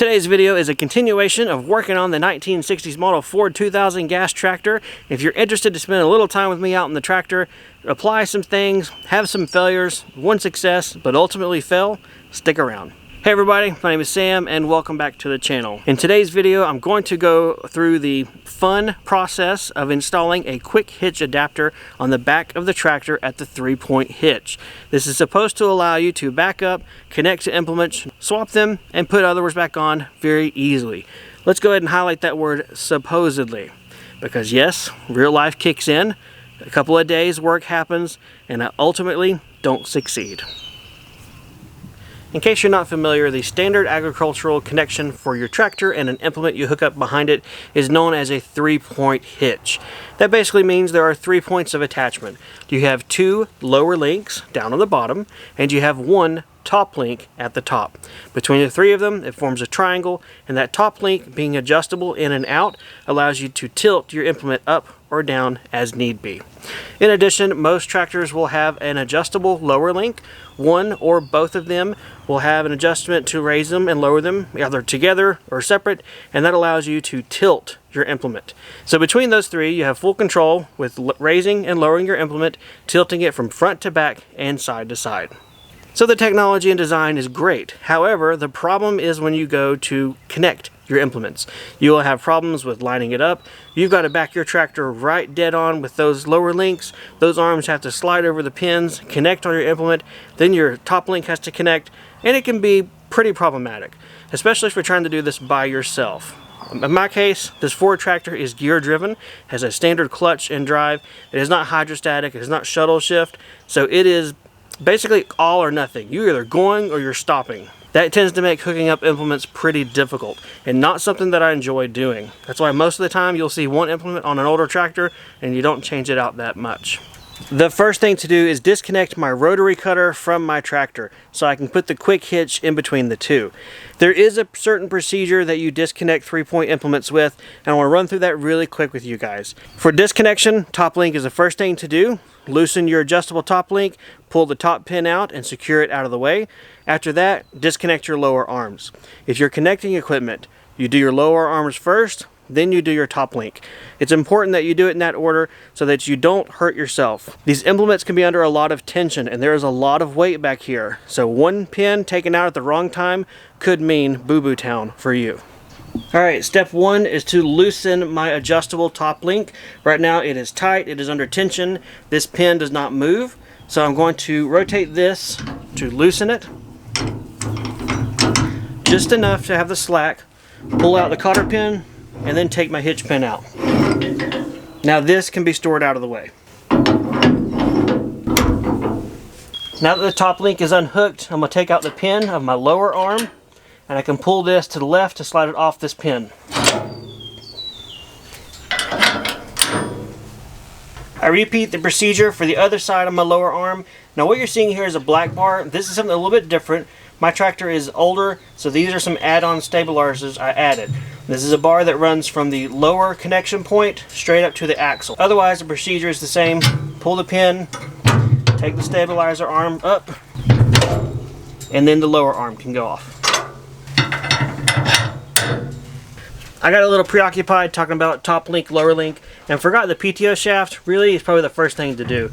Today's video is a continuation of working on the 1960s model Ford 2000 gas tractor. If you're interested to spend a little time with me out in the tractor, apply some things, have some failures, one success, but ultimately fail, stick around. Hey everybody, my name is Sam and welcome back to the channel. In today's video, I'm going to go through the fun process of installing a quick hitch adapter on the back of the tractor at the 3-point hitch. This is supposed to allow you to back up, connect to implements, swap them, and put others back on very easily. Let's go ahead and highlight that word supposedly, because yes, real life kicks in, a couple of days work happens, and I ultimately don't succeed. In case you're not familiar, the standard agricultural connection for your tractor and an implement you hook up behind it is known as a 3-point hitch. That basically means there are 3 points of attachment. You have 2 lower links down on the bottom, and you have 1 top link at the top. Between the 3 of them, it forms a triangle, and that top link, being adjustable in and out, allows you to tilt your implement up or down as need be. In addition, most tractors will have an adjustable lower link. One or both of them will have an adjustment to raise them and lower them, either together or separate, and that allows you to tilt your implement. So between those 3, you have full control with raising and lowering your implement, tilting it from front to back and side to side. So the technology and design is great. However, the problem is when you go to connect your implements. You will have problems with lining it up. You've got to back your tractor right dead on with those lower links. Those arms have to slide over the pins, connect on your implement, then your top link has to connect, and it can be pretty problematic, especially if you're trying to do this by yourself. In my case, this Ford tractor is gear driven, has a standard clutch and drive. It is not hydrostatic, it is not shuttle shift, so it is basically all or nothing. You're either going or you're stopping. That tends to make hooking up implements pretty difficult and not something that I enjoy doing. That's why most of the time you'll see one implement on an older tractor and you don't change it out that much. The first thing to do is disconnect my rotary cutter from my tractor so I can put the quick hitch in between the 2. There is a certain procedure that you disconnect 3-point implements with, and I want to run through that really quick with you guys. For disconnection, top link is the first thing to do. Loosen your adjustable top link, pull the top pin out and secure it out of the way. After that, disconnect your lower arms. If you're connecting equipment, you do your lower arms first, then you do your top link. It's important that you do it in that order so that you don't hurt yourself. These implements can be under a lot of tension and there is a lot of weight back here. So one pin taken out at the wrong time could mean boo-boo town for you. Alright, step 1 is to loosen my adjustable top link. Right now it is tight, it is under tension. This pin does not move. So I'm going to rotate this to loosen it. Just enough to have the slack. Pull out the cotter pin and then take my hitch pin out. Now this can be stored out of the way. Now that the top link is unhooked, I'm going to take out the pin of my lower arm and I can pull this to the left to slide it off this pin. I repeat the procedure for the other side of my lower arm. Now what you're seeing here is a black bar. This is something a little bit different. My tractor is older, so these are some add-on stabilizers I added. This is a bar that runs from the lower connection point straight up to the axle. Otherwise, the procedure is the same. Pull the pin, take the stabilizer arm up, and then the lower arm can go off. I got a little preoccupied talking about top link, lower link, and forgot the PTO shaft really is probably the first thing to do.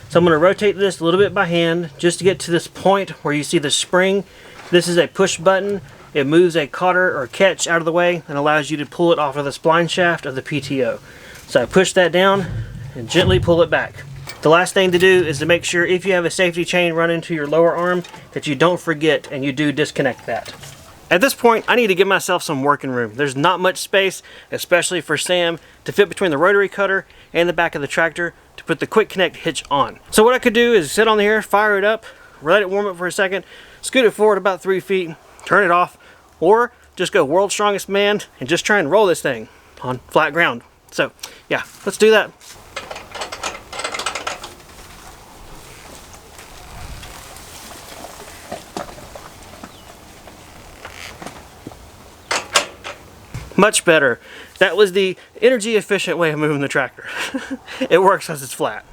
So I'm going to rotate this a little bit by hand just to get to this point where you see the spring. This is a push button. It moves a cotter or catch out of the way and allows you to pull it off of the spline shaft of the PTO. So I push that down and gently pull it back. The last thing to do is to make sure if you have a safety chain run into your lower arm that you don't forget and you do disconnect that. At this point, I need to give myself some working room. There's not much space, especially for Sam, to fit between the rotary cutter and the back of the tractor to put the quick connect hitch on. So what I could do is sit on here, fire it up, let it warm up for a second, scoot it forward about 3 feet, turn it off, or just go world's strongest man and just try and roll this thing on flat ground. So yeah, let's do that. Much better. That was the energy efficient way of moving the tractor. It works as it's flat.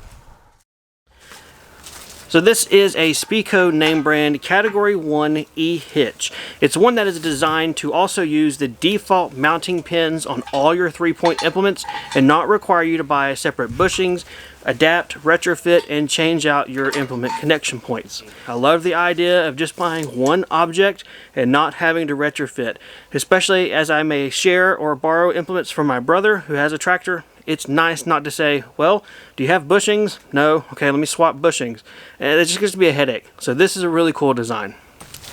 So this is a Speeco name brand Category 1 E-Hitch. It's one that is designed to also use the default mounting pins on all your 3-point implements and not require you to buy separate bushings, adapt, retrofit, and change out your implement connection points. I love the idea of just buying one object and not having to retrofit, especially as I may share or borrow implements from my brother who has a tractor. It's nice not to say, well, do you have bushings? No. Okay, let me swap bushings. And it just gets to be a headache. So this is a really cool design.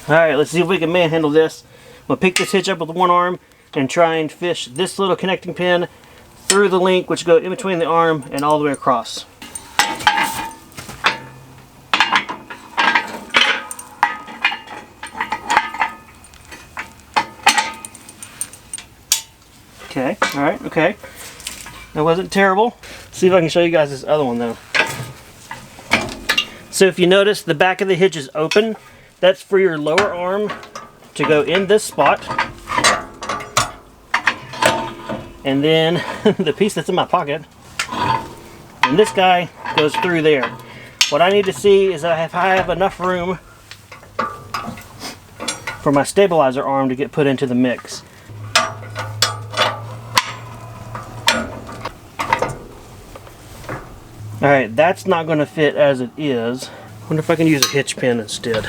Alright, let's see if we can manhandle this. I'm going to pick this hitch up with one arm and try and fish this little connecting pin through the link, which goes in between the arm and all the way across. Okay, alright, okay. That wasn't terrible. Let's see if I can show you guys this other one though. So if you notice, the back of the hitch is open. That's for your lower arm to go in this spot. And then the piece that's in my pocket, and this guy goes through there. What I need to see is if I have enough room for my stabilizer arm to get put into the mix. Alright, that's not going to fit as it is. I wonder if I can use a hitch pin instead.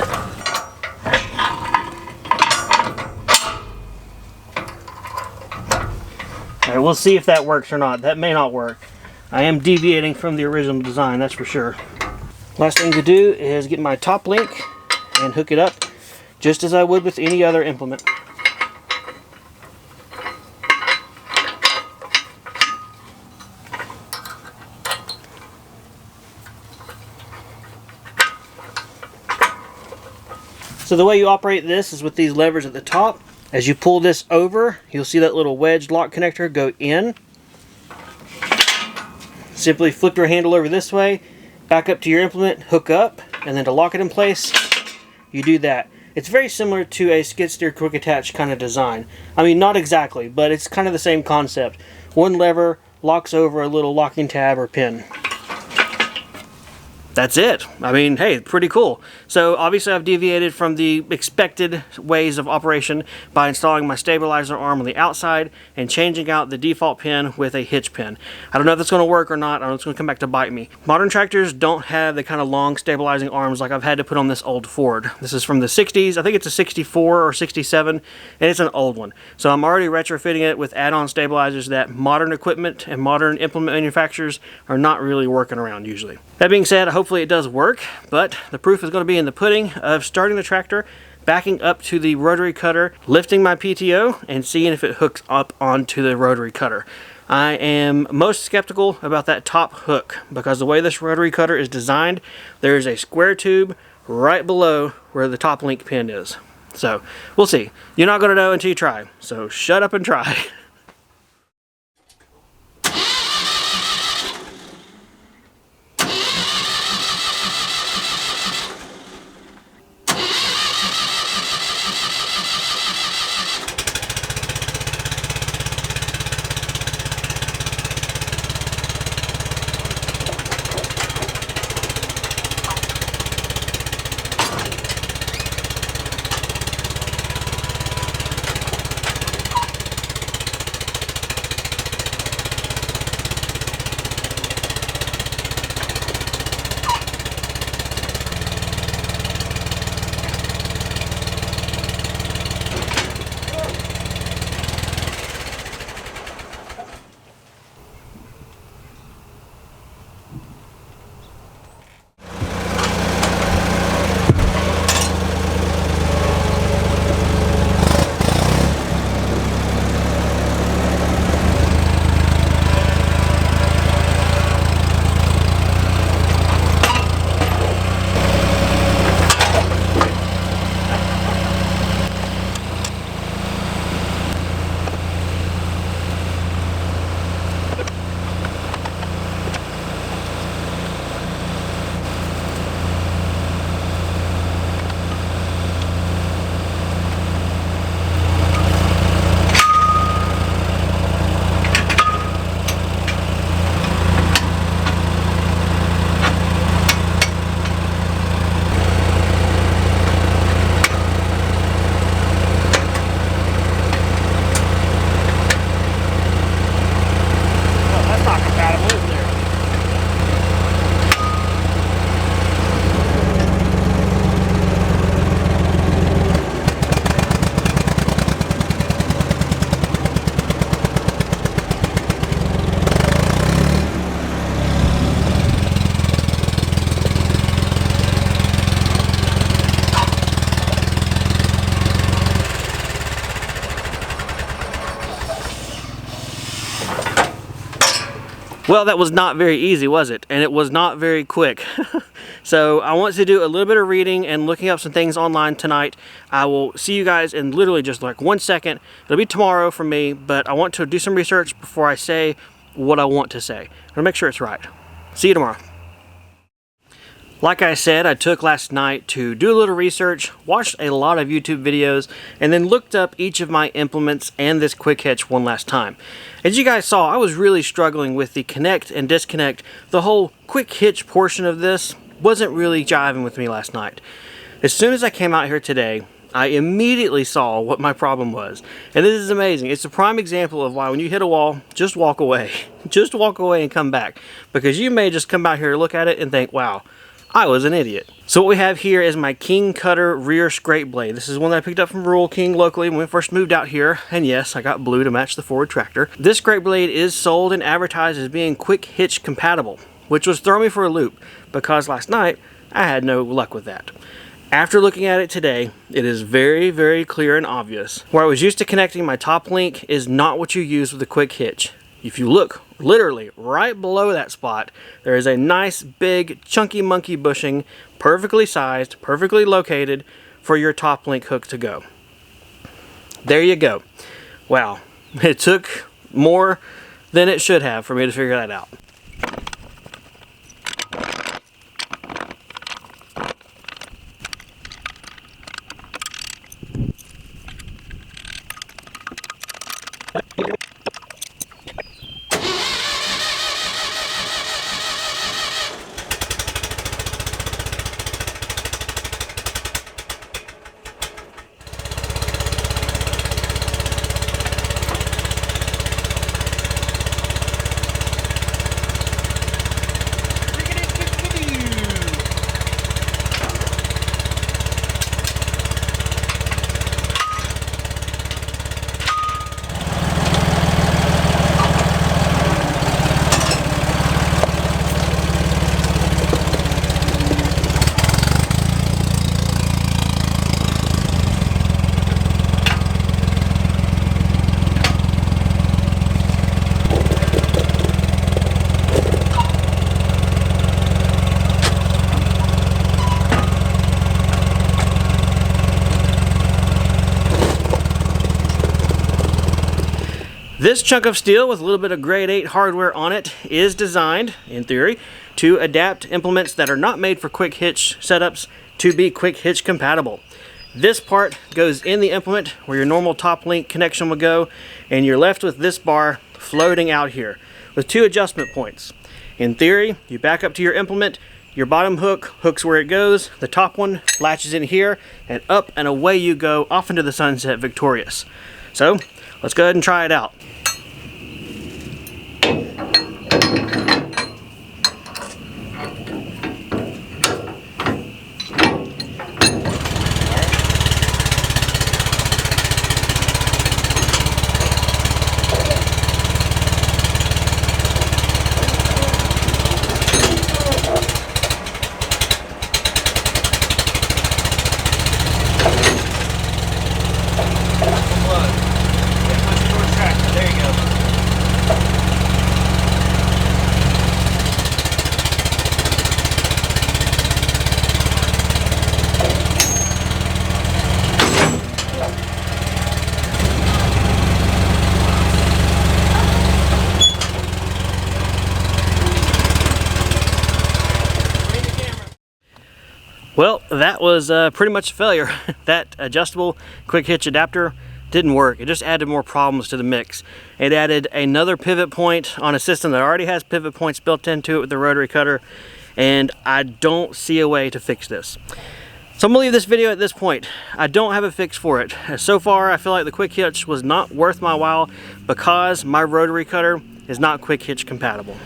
Alright, we'll see if that works or not. That may not work. I am deviating from the original design, that's for sure. Last thing to do is get my top link and hook it up just as I would with any other implement. So the way you operate this is with these levers at the top. As you pull this over, you'll see that little wedge lock connector go in. Simply flip your handle over this way, back up to your implement, hook up, and then to lock it in place, you do that. It's very similar to a skid steer quick attach kind of design. I mean, not exactly, but it's kind of the same concept. One lever locks over a little locking tab or pin. That's it. I mean, hey, pretty cool. So obviously I've deviated from the expected ways of operation by installing my stabilizer arm on the outside and changing out the default pin with a hitch pin. I don't know if that's going to work or not. I don't know if it's going to come back to bite me. Modern tractors don't have the kind of long stabilizing arms like I've had to put on this old Ford. This is from the 60s. I think it's a 64 or 67, and it's an old one. So I'm already retrofitting it with add-on stabilizers that modern equipment and modern implement manufacturers are not really working around usually. That being said, hopefully it does work, but the proof is going to be in the pudding of starting the tractor, backing up to the rotary cutter, lifting my PTO, and seeing if it hooks up onto the rotary cutter. I am most skeptical about that top hook because the way this rotary cutter is designed, there is a square tube right below where the top link pin is. So we'll see. You're not going to know until you try, so shut up and try. Well, that was not very easy, was it? And it was not very quick. So I want to do a little bit of reading and looking up some things online tonight. I will see you guys in literally just like 1 second. It'll be tomorrow for me, but I want to do some research before I say what I want to say. I'm gonna make sure it's right. See you tomorrow. Like I said, I took last night to do a little research, watched a lot of YouTube videos, and then looked up each of my implements and this quick hitch one last time. As you guys saw, I was really struggling with the connect and disconnect. The whole quick hitch portion of this wasn't really jiving with me last night. As soon as I came out here today, I immediately saw what my problem was. And this is amazing. It's a prime example of why when you hit a wall, just walk away. Just walk away and come back. Because you may just come out here, look at it, and think, wow, I was an idiot. So what we have here is my King Cutter rear scrape blade. This is one that I picked up from Rural King locally when we first moved out here. And yes, I got blue to match the Ford tractor. This scrape blade is sold and advertised as being quick hitch compatible, which was throwing me for a loop because last night I had no luck with that. After looking at it today, it is very, very clear and obvious. Where I was used to connecting my top link is not what you use with a quick hitch. If you look literally right below that spot, there is a nice big chunky monkey bushing, perfectly sized, perfectly located for your top link hook to go. There you go. Wow, it took more than it should have for me to figure that out. This chunk of steel with a little bit of grade 8 hardware on it is designed, in theory, to adapt implements that are not made for quick hitch setups to be quick hitch compatible. This part goes in the implement where your normal top link connection would go, and you're left with this bar floating out here with 2 adjustment points. In theory, you back up to your implement, your bottom hook hooks where it goes, the top one latches in here, and up and away you go off into the sunset victorious. So let's go ahead and try it out. Well, that was pretty much a failure. That adjustable quick hitch adapter didn't work. It just added more problems to the mix. It added another pivot point on a system that already has pivot points built into it with the rotary cutter, and I don't see a way to fix this. So I'm gonna leave this video at this point. I don't have a fix for it. So far, I feel like the quick hitch was not worth my while because my rotary cutter is not quick hitch compatible.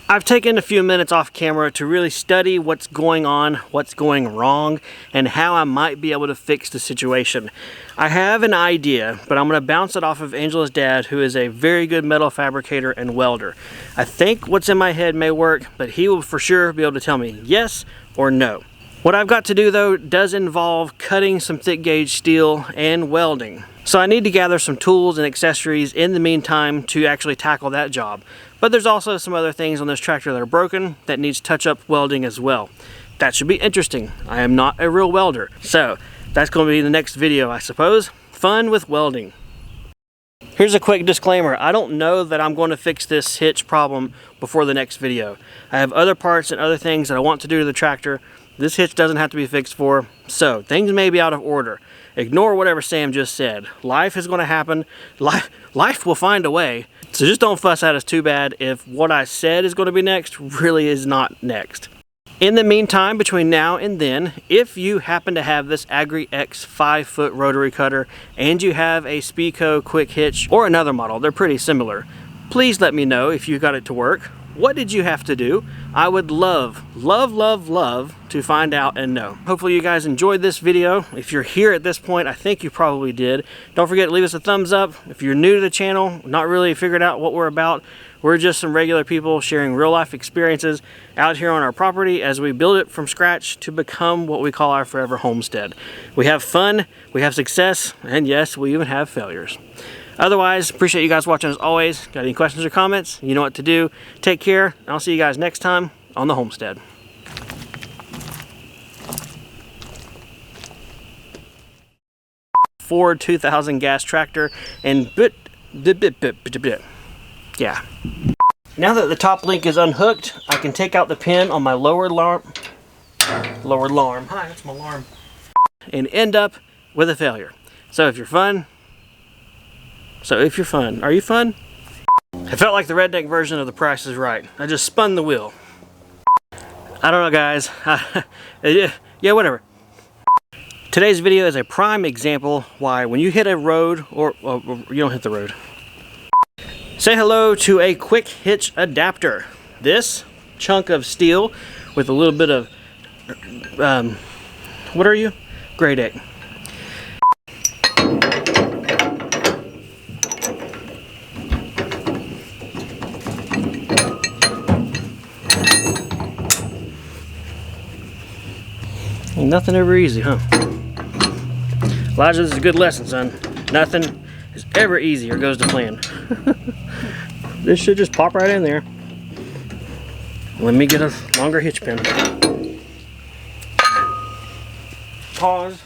I've taken a few minutes off camera to really study what's going on, what's going wrong, and how I might be able to fix the situation. I have an idea, but I'm going to bounce it off of Angela's dad, who is a very good metal fabricator and welder. I think what's in my head may work, but he will for sure be able to tell me yes or no. What I've got to do though does involve cutting some thick gauge steel and welding. So I need to gather some tools and accessories in the meantime to actually tackle that job. But there's also some other things on this tractor that are broken that needs touch-up welding as well. That should be interesting. I am not a real welder. So that's going to be the next video, I suppose. Fun with welding. Here's a quick disclaimer. I don't know that I'm going to fix this hitch problem before the next video. I have other parts and other things that I want to do to the tractor. This hitch doesn't have to be fixed for, so things may be out of order. Ignore whatever Sam just said. Life is going to happen. Life will find a way. So just don't fuss at us too bad if what I said is going to be next really is not next. In the meantime, between now and then, if you happen to have this Agri X 5-foot rotary cutter and you have a Speeco quick hitch or another model, they're pretty similar, please let me know if you got it to work. What did you have to do? I would love to find out and know. Hopefully you guys enjoyed this video. If you're here at this point, I think you probably did. Don't forget to leave us a thumbs up. If you're new to the channel, not really figured out what we're about, we're just some regular people sharing real life experiences out here on our property as we build it from scratch to become what we call our forever homestead. We have fun, we have success, and yes, we even have failures. Otherwise, appreciate you guys watching as always. Got any questions or comments? You know what to do. Take care, and I'll see you guys next time on the homestead. Ford 2000 gas tractor and yeah. Now that the top link is unhooked, I can take out the pin on my lower alarm. Hi, that's my alarm. And end up with a failure. So if you're fun, are you fun? I felt like the redneck version of The Price is Right. I just spun the wheel. I don't know, guys. Yeah, whatever. Today's video is a prime example why when you hit a road, or you don't hit the road, say hello to a quick hitch adapter. This chunk of steel with a little bit of, what are you? Grade A. Ain't nothing ever easy, huh? Elijah, this is a good lesson, son. Nothing is ever easy or goes to plan. This should just pop right in there. Let me get a longer hitch pin. Pause.